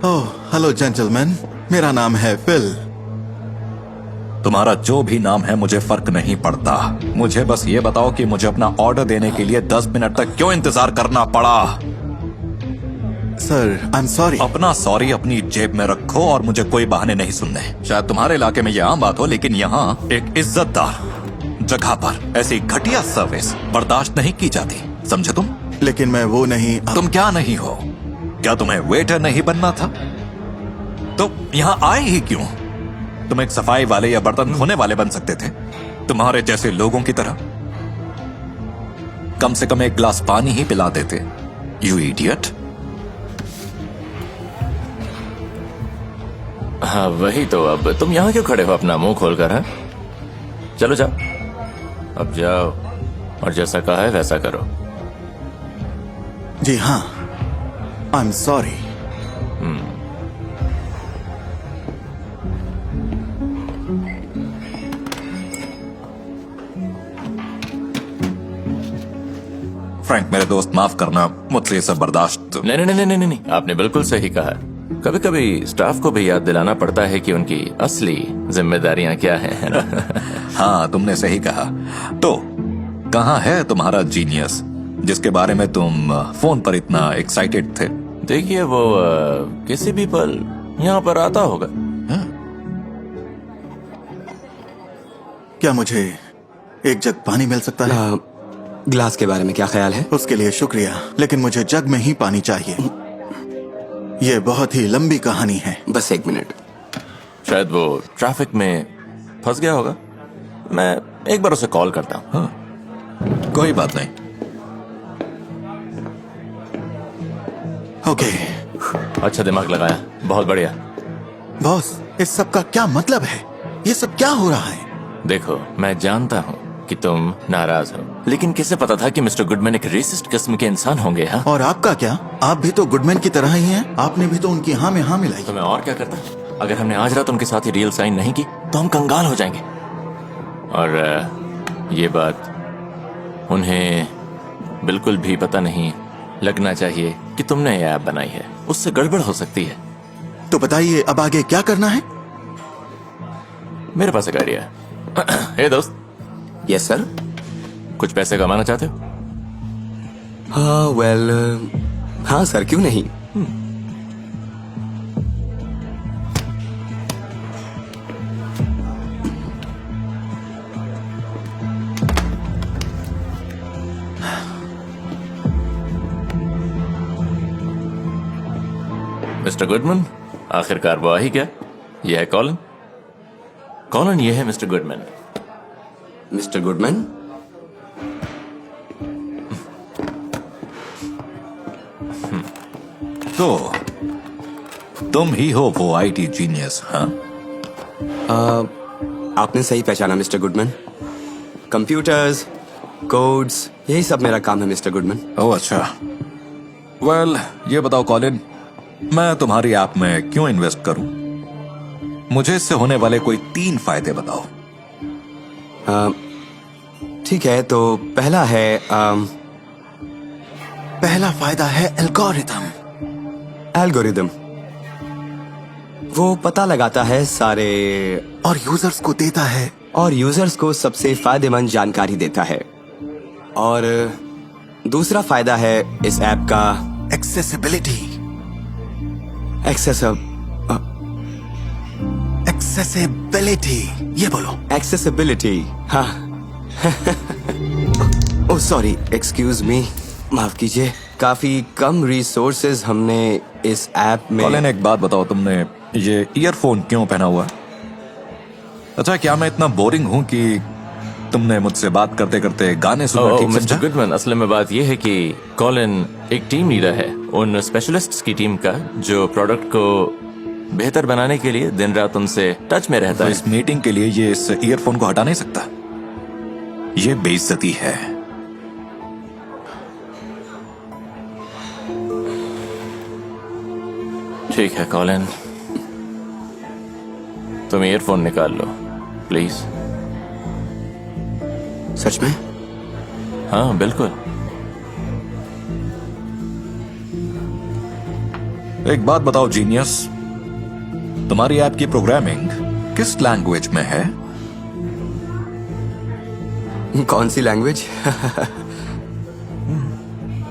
Oh hello gentleman, मेरा नाम है फिल। तुम्हारा जो भी नाम है मुझे फर्क नहीं पड़ता। मुझे बस ये बताओ कि मुझे अपना ऑर्डर देने के लिए 10 मिनट तक क्यों इंतजार करना पड़ा। Sir I am sorry. अपना सॉरी अपनी जेब में रखो और मुझे कोई बहाने नहीं सुनने। शायद तुम्हारे इलाके में ये आम बात हो, लेकिन यहाँ एक इज्जतदार जगह पर ऐसी घटिया सर्विस बर्दाश्त नहीं की जाती, समझे तुम? लेकिन मैं वो नहीं। तुम क्या नहीं हो? क्या तुम्हें वेटर नहीं बनना था? तो यहाँ आए ही क्यों? तुम एक सफाई वाले या बर्तन धोने वाले बन सकते थे, तुम्हारे जैसे लोगों की तरह। कम से कम एक गिलास पानी ही पिला देते। You idiot. हाँ वही तो। अब तुम यहाँ क्यों खड़े हो अपना मुंह खोलकर? है चलो जाओ, अब जाओ और जैसा कहा है वैसा करो। जी हाँ, आई एम सॉरी। फ्रैंक मेरे दोस्त, माफ करना, मुझसे ये सब बर्दाश्त। नहीं नहीं नहीं नहीं नहीं, आपने बिल्कुल सही कहा। कभी कभी स्टाफ को भी याद दिलाना पड़ता है कि उनकी असली जिम्मेदारियां क्या हैं, है ना? हाँ तुमने सही कहा। तो कहाँ है तुम्हारा जीनियस जिसके बारे में तुम फोन पर इतना एक्साइटेड थे? देखिए वो किसी भी पल यहाँ पर आता होगा। क्या मुझे एक जग पानी मिल सकता है? ग्लास के बारे में क्या ख्याल है? उसके लिए शुक्रिया, लेकिन मुझे जग में ही पानी चाहिए। ये बहुत ही लंबी कहानी है। बस 1 मिनट। शायद वो ट्रैफिक में फंस गया होगा। मैं एक बार उसे कॉल करता हूँ। हाँ कोई बात नहीं। ओके। अच्छा दिमाग लगाया, बहुत बढ़िया। बॉस, इस सब का क्या मतलब है? ये सब क्या हो रहा है? देखो मैं जानता हूँ कि तुम नाराज हो, लेकिन किसे पता था कि मिस्टर गुडमैन एक रेसिस्ट किस्म के इंसान होंगे। हाँ और आपका क्या? आप भी तो गुडमैन की तरह ही हैं। आपने भी तो उनकी हाँ में हाँ मिलाई। तो मैं और क्या करता? अगर हमने आज रात उनके साथ ही डील साइन नहीं की तो हम कंगाल हो जाएंगे। और ये बात उन्हें बिल्कुल भी पता नहीं लगना चाहिए कि तुमने ये ऐप बनाई है। उससे गड़बड़ हो सकती है। तो बताइए अब आगे क्या करना है? मेरे पास एक आइडिया है। हे दोस्त। Yes sir. कुछ पैसे कमाना चाहते हो? हाँ वेल, हाँ सर, क्यों नहीं। मिस्टर गुडमैन, आखिरकार वो आ ही गया। यह है कॉलन। कॉलन, ये है मिस्टर गुडमैन। मिस्टर गुडमैन, तो तुम ही हो वो आईटी जीनियस? हाँ आपने सही पहचाना मिस्टर गुडमैन। कंप्यूटर्स, कोड्स, यही सब मेरा काम है मिस्टर गुडमैन। ओह अच्छा। वेल ये बताओ कॉलिन, मैं तुम्हारी ऐप में क्यों इन्वेस्ट करूं? मुझे इससे होने वाले कोई 3 फायदे बताओ। ठीक है, तो पहला फायदा है एल्गोरिथम। एल्गोरिदम। वो पता लगाता है सारे और यूजर्स को देता है। और यूजर्स को सबसे फायदेमंद जानकारी देता है। और दूसरा फायदा है इस ऐप का एक्सेसिबिलिटी। एक्सेसिबिलिटी, ये बोलो। एक्सेसिबिलिटी, हाँ। ओह सॉरी, एक्सक्यूज मी, माफ कीजिए। काफी कम रिसोर्सेज हमने इस ऐप में। कॉलिन एक बात बताओ, तुमने ये ईयरफोन क्यों पहना हुआ? अच्छा, क्या मैं इतना बोरिंग हूं कि तुमने मुझसे बात करते करते गाने सुनना ठीक समझा? मिस्टर गुडमैन, असल में बात यह है कि कॉलिन एक टीम लीडर है उन स्पेशलिस्ट्स की टीम का जो प्रोडक्ट को बेहतर बनाने के लिए दिन रात उनसे टच में रहता तो है। इस मीटिंग के लिए ये इस ईयरफोन को हटा नहीं सकता? ये बेइज्जती है। ठीक है कॉलिन, तुम ईयरफोन निकाल लो प्लीज। सच में? हाँ बिल्कुल। एक बात बताओ जीनियस, तुम्हारी ऐप की प्रोग्रामिंग किस लैंग्वेज में है? कौन सी लैंग्वेज?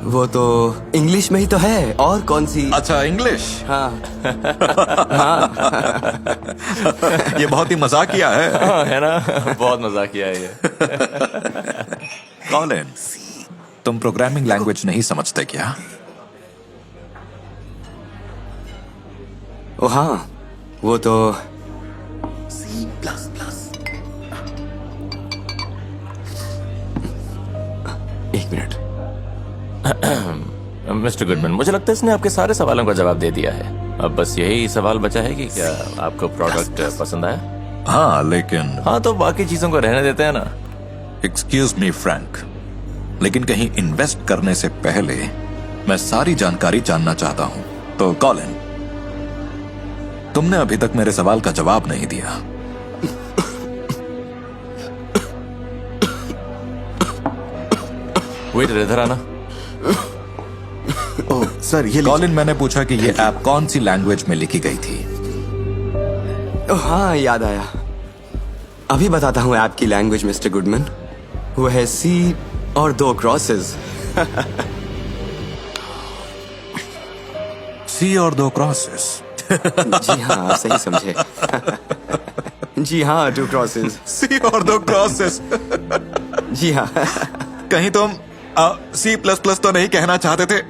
वो तो इंग्लिश में ही तो है, और कौन सी? अच्छा, इंग्लिश। हाँ। ये बहुत ही मजाकिया है। हाँ, है ना? बहुत मजाकिया है ये। कॉलिन, तुम प्रोग्रामिंग लैंग्वेज नहीं समझते क्या? ओ हाँ, वो तो एक मिनट। मिस्टर गुडमैन, मुझे लगता है इसने आपके सारे सवालों का जवाब दे दिया है। अब बस यही सवाल बचा है कि क्या आपको प्रोडक्ट पसंद आया? हाँ, लेकिन हाँ, तो बाकी चीजों को रहने देते हैं ना। एक्सक्यूज मी फ्रैंक, लेकिन कहीं इन्वेस्ट करने से पहले मैं सारी जानकारी जानना चाहता हूं। तो कॉलिन, तुमने अभी तक मेरे सवाल का जवाब नहीं दिया। वेटर, इधर आना। ओह सर, ये कॉलिन, मैंने पूछा कि ये ऐप कौन सी लैंग्वेज में लिखी गई थी? ओ हाँ, याद आया। अभी बताता हूँ ऐप की लैंग्वेज मिस्टर गुडमैन। वो है सी और 2 क्रॉसेस। सी और 2 क्रॉसेस। जी हाँ, आप सही समझे। जी हाँ, 2 क्रॉसेस। सी और 2 क्रॉसेस। जी हाँ। कहीं तुम C++ तो नहीं कहना चाहते थे?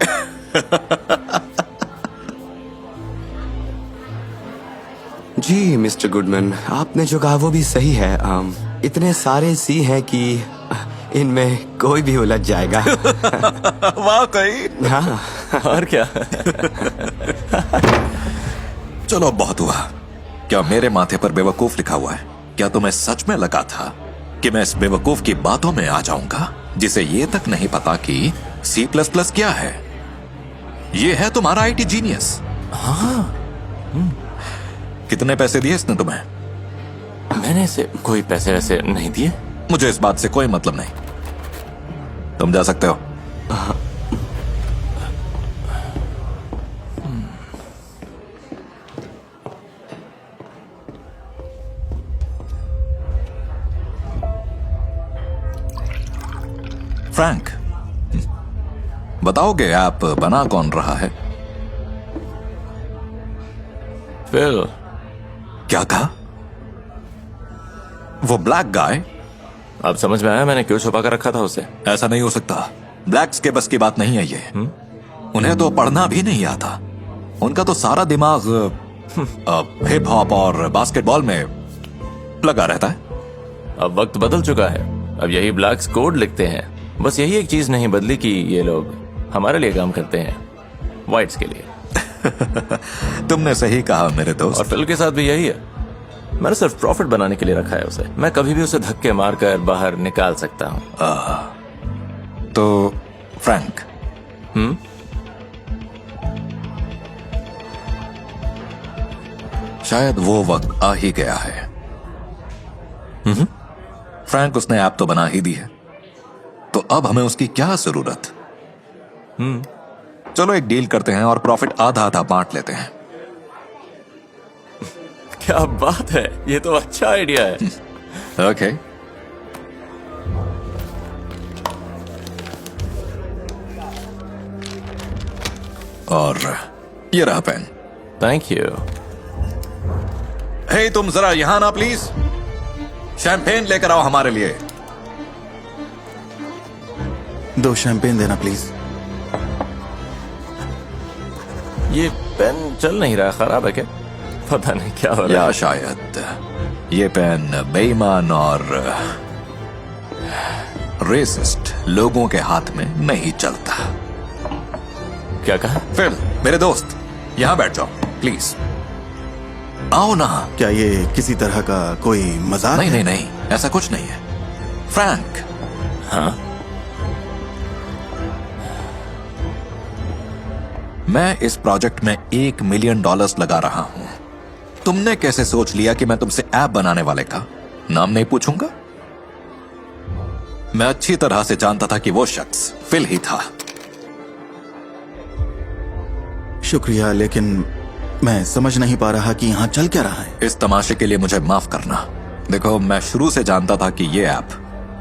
जी मिस्टर गुडमैन, आपने जो कहा वो भी सही है। इतने सारे सी हैं कि इनमें कोई भी उलझ जाएगा। वाकई। हाँ। और क्या? चलो, बहुत हुआ। क्या मेरे माथे पर बेवकूफ लिखा हुआ है? क्या तुम्हें सच में लगा था कि मैं इस बेवकूफ की बातों में आ जाऊंगा जिसे ये तक नहीं पता कि C++ क्या है? ये है तुम्हारा IT जीनियस। हाँ। कितने पैसे दिए इसने तुम्हें? मैंने इसे कोई पैसे वैसे नहीं दिए। मुझे इस बात से कोई मतलब नहीं। तुम जा सकते हो। फ्रैंक, बताओगे ऐप बना कौन रहा है? फिल। क्या कहा? वो ब्लैक गाय? अब समझ में आया मैंने क्यों छुपा कर रखा था उसे। ऐसा नहीं हो सकता। ब्लैक्स के बस की बात नहीं है ये। उन्हें तो पढ़ना भी नहीं आता। उनका तो सारा दिमाग हिप हॉप और बास्केटबॉल में लगा रहता है। अब वक्त बदल चुका है। अब यही ब्लैक्स कोड लिखते हैं। बस यही एक चीज नहीं बदली कि ये लोग हमारे लिए काम करते हैं, व्हाइट्स के लिए। तुमने सही कहा मेरे दोस्त। और फिल के साथ भी यही है। मैंने सिर्फ प्रॉफिट बनाने के लिए रखा है उसे। मैं कभी भी उसे धक्के मारकर बाहर निकाल सकता हूँ। तो फ्रैंक, शायद वो वक्त आ ही गया है। फ्रैंक, उसने ऐप तो बना ही दी है, तो अब हमें उसकी क्या जरूरत? चलो एक डील करते हैं और प्रॉफिट आधा आधा बांट लेते हैं। क्या बात है, ये तो अच्छा आइडिया है। ओके। और ये रहा पेन। Thank you. हे, तुम जरा यहां ना प्लीज। शैंपेन लेकर आओ हमारे लिए। 2 शैंपेन देना प्लीज। ये पेन चल नहीं रहा, खराब है क्या? पता नहीं क्या हो रहा या है। शायद ये पेन बेईमान और रेसिस्ट लोगों के हाथ में नहीं चलता। क्या कहा? फिल, मेरे दोस्त, यहां बैठ जाओ प्लीज। आओ ना। क्या ये किसी तरह का कोई मजाक नहीं है? नहीं नहीं, ऐसा कुछ नहीं है। फ्रैंक, हाँ? मैं इस प्रोजेक्ट में $1 मिलियन लगा रहा हूं। तुमने कैसे सोच लिया कि मैं तुमसे ऐप बनाने वाले का नाम नहीं पूछूंगा? मैं अच्छी तरह से जानता था कि वो शख्स फिल ही था। शुक्रिया, लेकिन मैं समझ नहीं पा रहा कि यहाँ चल क्या रहा है। इस तमाशे के लिए मुझे माफ करना। देखो, मैं शुरू से जानता था कि ये ऐप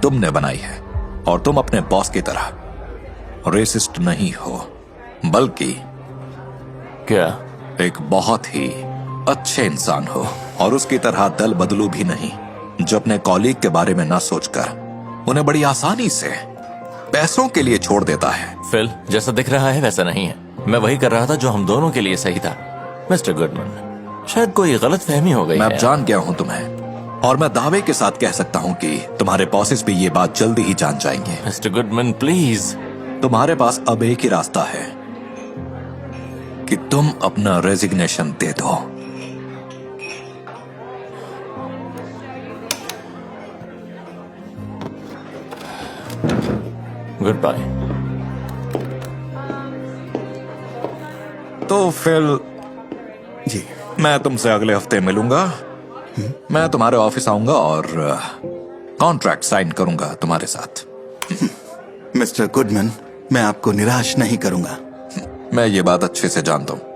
तुमने बनाई है और तुम अपने बॉस की तरह रेसिस्ट नहीं हो, बल्कि क्या? एक बहुत ही अच्छे इंसान हो, और उसकी तरह दल बदलू भी नहीं, जो अपने कॉलीग के बारे में ना सोचकर उन्हें बड़ी आसानी से पैसों के लिए छोड़ देता है। फिल, जैसा दिख रहा है वैसा नहीं है। मैं वही कर रहा था जो हम दोनों के लिए सही था। मिस्टर गुडमैन, शायद कोई गलत फहमी हो गई मैं है। अब जान गया हूं तुम्हें, और मैं दावे के साथ कह सकता हूं कि तुम्हारे बॉसेस भी ये बात जल्दी ही जान जाएंगे। Mister Goodman please. तुम्हारे पास अब एक ही रास्ता है कि तुम अपना रेजिग्नेशन दे दो। Goodbye. तो फिर जी, मैं तुमसे अगले हफ्ते मिलूंगा। मैं तुम्हारे ऑफिस आऊंगा और कॉन्ट्रैक्ट साइन करूंगा तुम्हारे साथ। मिस्टर गुडमैन, मैं आपको निराश नहीं करूंगा। मैं ये बात अच्छे से जानता हूं।